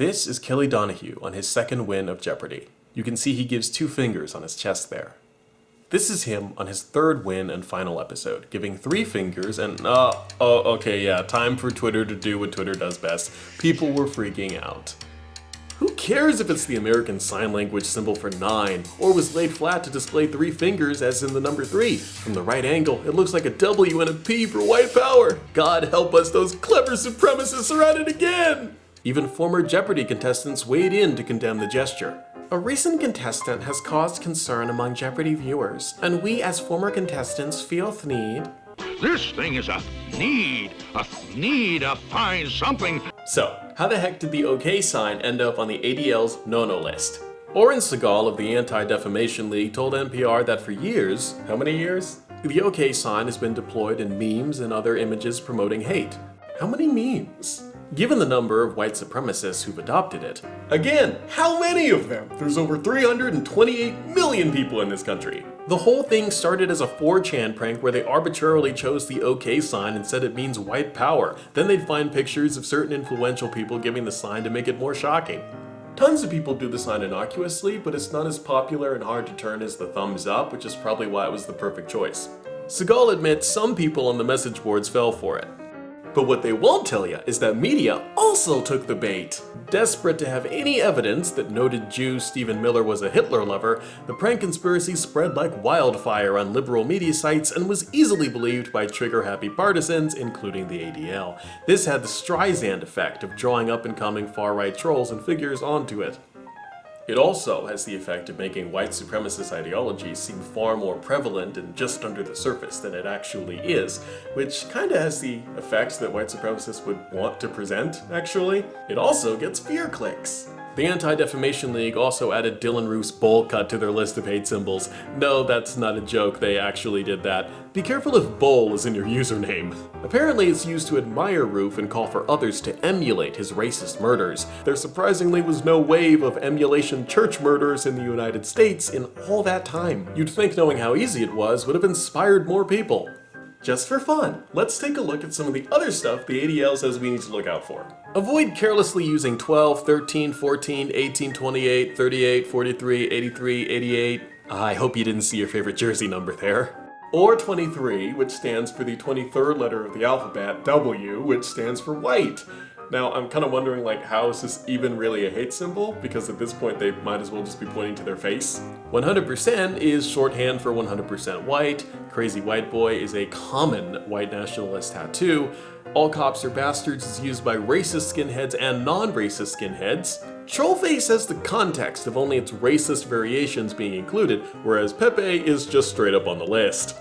This is Kelly Donohue on his second win of Jeopardy. You can see he gives 2 fingers on his chest there. This is him on his third win and final episode, giving 3 fingers and time for Twitter to do what Twitter does best. People were freaking out. Who cares if it's the American Sign Language symbol for 9, or was laid flat to display 3 fingers as in the number 3? From the right angle, it looks like a W and a P for white power. God help us, those clever supremacists are at it again! Even former Jeopardy contestants weighed in to condemn the gesture. A recent contestant has caused concern among Jeopardy viewers, and we as former contestants feel the need. This thing is a need to find something. So, how the heck did the OK sign end up on the ADL's no-no list? Oren Segal of the Anti-Defamation League told NPR that for years, how many years? The OK sign has been deployed in memes and other images promoting hate. How many memes? Given the number of white supremacists who've adopted it, again, how many of them? There's over 328 million people in this country. The whole thing started as a 4chan prank where they arbitrarily chose the OK sign and said it means white power. Then they'd find pictures of certain influential people giving the sign to make it more shocking. Tons of people do the sign innocuously, but it's not as popular and hard to turn as the thumbs up, which is probably why it was the perfect choice. Segal admits some people on the message boards fell for it. But what they won't tell you is that media also took the bait. Desperate to have any evidence that noted Jew Stephen Miller was a Hitler lover, the prank conspiracy spread like wildfire on liberal media sites and was easily believed by trigger-happy partisans, including the ADL. This had the Streisand effect of drawing up-and-coming far-right trolls and figures onto it. It also has the effect of making white supremacist ideology seem far more prevalent and just under the surface than it actually is, which kinda has the effect that white supremacists would want to present, actually. It also gets fear clicks. The Anti-Defamation League also added Dylan Roof's bowl cut to their list of hate symbols. No, that's not a joke, they actually did that. Be careful if bowl is in your username. Apparently it's used to admire Roof and call for others to emulate his racist murders. There surprisingly was no wave of emulation church murders in the United States in all that time. You'd think knowing how easy it was would have inspired more people. Just for fun, let's take a look at some of the other stuff the ADL says we need to look out for. Avoid carelessly using 12, 13, 14, 18, 28, 38, 43, 83, 88. I hope you didn't see your favorite jersey number there. Or 23, which stands for the 23rd letter of the alphabet, W, which stands for white. Now, I'm kind of wondering, how is this even really a hate symbol? Because at this point, they might as well just be pointing to their face. 100% is shorthand for 100% white. Crazy White Boy is a common white nationalist tattoo. All cops are bastards is used by racist skinheads and non-racist skinheads. Trollface has the context of only its racist variations being included, whereas Pepe is just straight up on the list.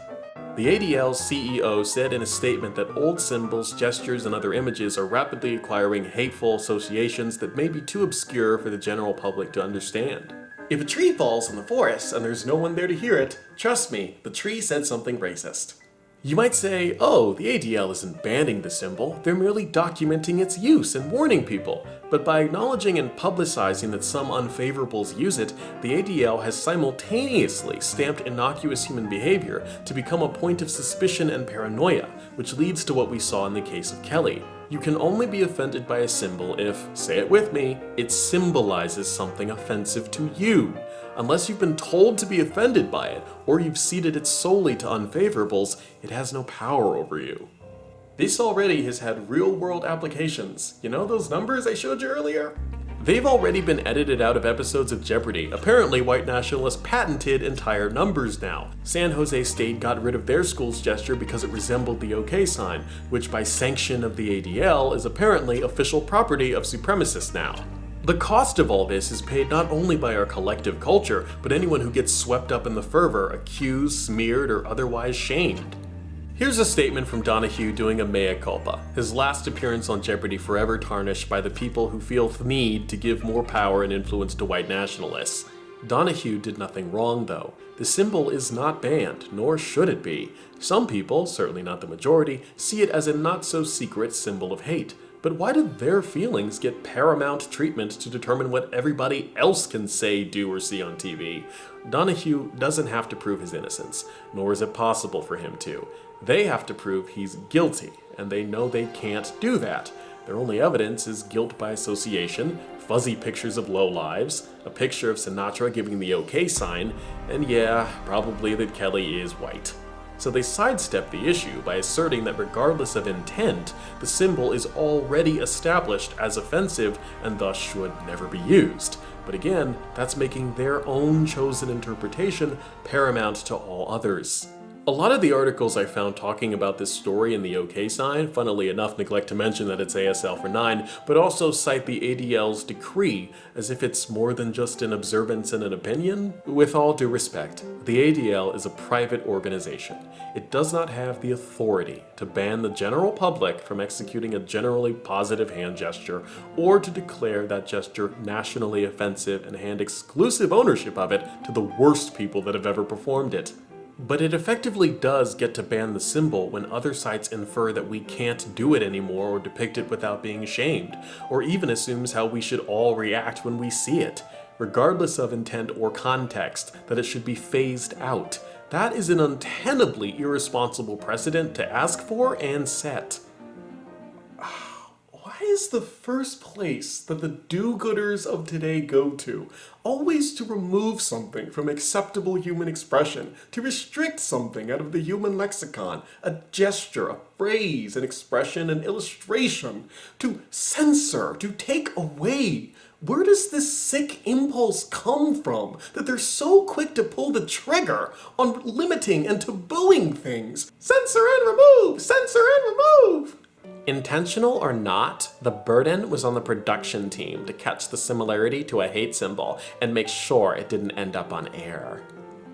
The ADL's CEO said in a statement that old symbols, gestures, and other images are rapidly acquiring hateful associations that may be too obscure for the general public to understand. If a tree falls in the forest and there's no one there to hear it, trust me, the tree said something racist. You might say, oh, the ADL isn't banning the symbol, they're merely documenting its use and warning people. But by acknowledging and publicizing that some unfavorables use it, the ADL has simultaneously stamped innocuous human behavior to become a point of suspicion and paranoia, which leads to what we saw in the case of Kelly. You can only be offended by a symbol if, say it with me, it symbolizes something offensive to you. Unless you've been told to be offended by it, or you've ceded it solely to unfavorables, it has no power over you. This already has had real-world applications. You know those numbers I showed you earlier? They've already been edited out of episodes of Jeopardy. Apparently, white nationalists patented entire numbers now. San Jose State got rid of their school's gesture because it resembled the OK sign, which by sanction of the ADL is apparently official property of supremacists now. The cost of all this is paid not only by our collective culture, but anyone who gets swept up in the fervor, accused, smeared, or otherwise shamed. Here's a statement from Donohue doing a mea culpa, his last appearance on Jeopardy forever tarnished by the people who feel the need to give more power and influence to white nationalists. Donohue did nothing wrong though. The symbol is not banned, nor should it be. Some people, certainly not the majority, see it as a not-so-secret symbol of hate. But why do their feelings get paramount treatment to determine what everybody else can say, do, or see on TV? Donohue doesn't have to prove his innocence, nor is it possible for him to. They have to prove he's guilty, and they know they can't do that. Their only evidence is guilt by association, fuzzy pictures of lowlives, a picture of Sinatra giving the OK sign, and yeah, probably that Kelly is white. So they sidestep the issue by asserting that regardless of intent, the symbol is already established as offensive and thus should never be used. But again, that's making their own chosen interpretation paramount to all others. A lot of the articles I found talking about this story in the OK sign, funnily enough, neglect to mention that it's ASL for 9, but also cite the ADL's decree as if it's more than just an observance and an opinion. With all due respect, the ADL is a private organization. It does not have the authority to ban the general public from executing a generally positive hand gesture or to declare that gesture nationally offensive and hand exclusive ownership of it to the worst people that have ever performed it. But it effectively does get to ban the symbol when other sites infer that we can't do it anymore or depict it without being shamed, or even assumes how we should all react when we see it, regardless of intent or context, that it should be phased out. That is an untenably irresponsible precedent to ask for and set. Why is the first place that the do-gooders of today go to always to remove something from acceptable human expression, to restrict something out of the human lexicon, a gesture, a phrase, an expression, an illustration, to censor, to take away? Where does this sick impulse come from that they're so quick to pull the trigger on limiting and tabooing things? Censor and remove! Censor and remove! Intentional or not, the burden was on the production team to catch the similarity to a hate symbol and make sure it didn't end up on air.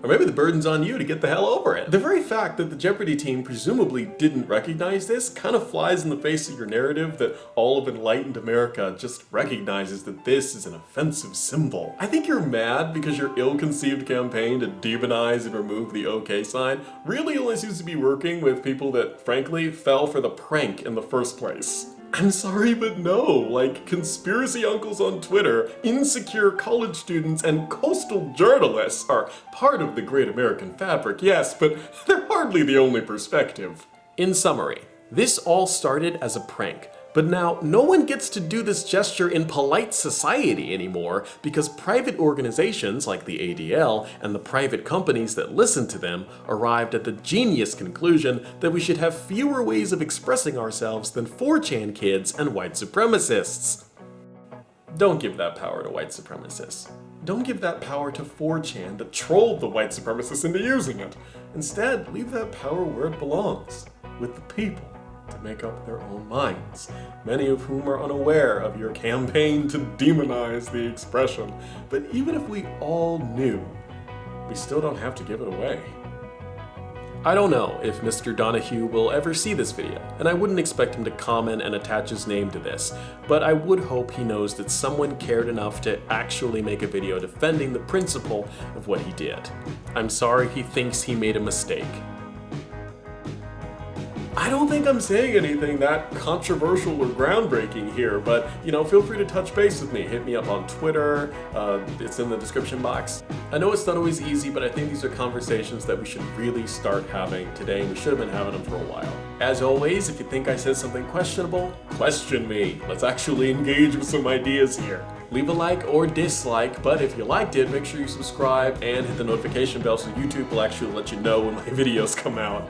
Or maybe the burden's on you to get the hell over it. The very fact that the Jeopardy team presumably didn't recognize this kind of flies in the face of your narrative that all of enlightened America just recognizes that this is an offensive symbol. I think you're mad because your ill-conceived campaign to demonize and remove the OK sign really only seems to be working with people that, frankly, fell for the prank in the first place. I'm sorry, but no, like conspiracy uncles on Twitter, insecure college students, and coastal journalists are part of the great American fabric, yes, but they're hardly the only perspective. In summary, this all started as a prank, but now no one gets to do this gesture in polite society anymore because private organizations like the ADL and the private companies that listen to them arrived at the genius conclusion that we should have fewer ways of expressing ourselves than 4chan kids and white supremacists. Don't give that power to white supremacists. Don't give that power to 4chan that trolled the white supremacists into using it. Instead, leave that power where it belongs, with the people, to make up their own minds, many of whom are unaware of your campaign to demonize the expression. But even if we all knew, we still don't have to give it away. I don't know if Mr. Donohue will ever see this video, and I wouldn't expect him to comment and attach his name to this, but I would hope he knows that someone cared enough to actually make a video defending the principle of what he did. I'm sorry he thinks he made a mistake. I don't think I'm saying anything that controversial or groundbreaking here, but feel free to touch base with me. Hit me up on Twitter, it's in the description box. I know it's not always easy, but I think these are conversations that we should really start having today, and we should have been having them for a while. As always, if you think I said something questionable, question me. Let's actually engage with some ideas here. Leave a like or dislike, but if you liked it, make sure you subscribe and hit the notification bell so YouTube will actually let you know when my videos come out.